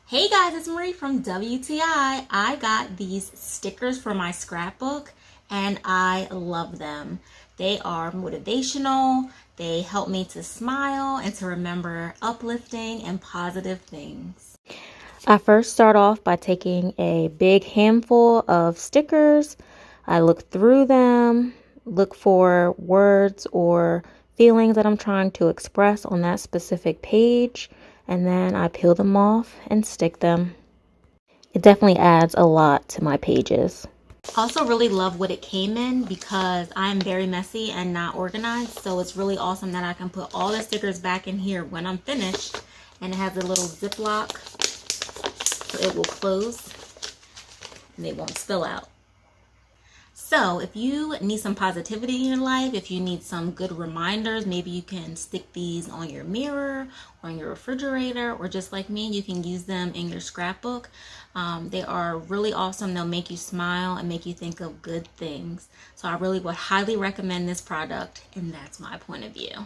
Hey guys, it's Marie from WTI. I got these stickers for my scrapbook and I love them. They are motivational, they help me to smile and to remember uplifting and positive things. I first start off by taking a big handful of stickers. I look through them, look for words or feelings that I'm trying to express on that specific page, and then I peel them off and stick them. It definitely adds a lot to my pages. I also really love what it came in because I am very messy and not organized, so it's really awesome that I can put all the stickers back in here when I'm finished, and it has a little ziplock so it will close and they won't spill out. So if you need some positivity in your life, if you need some good reminders, maybe you can stick these on your mirror or on your refrigerator, or just like me, you can use them in your scrapbook. They are really awesome. They'll make you smile and make you think of good things. So I really would highly recommend this product, and that's my point of view.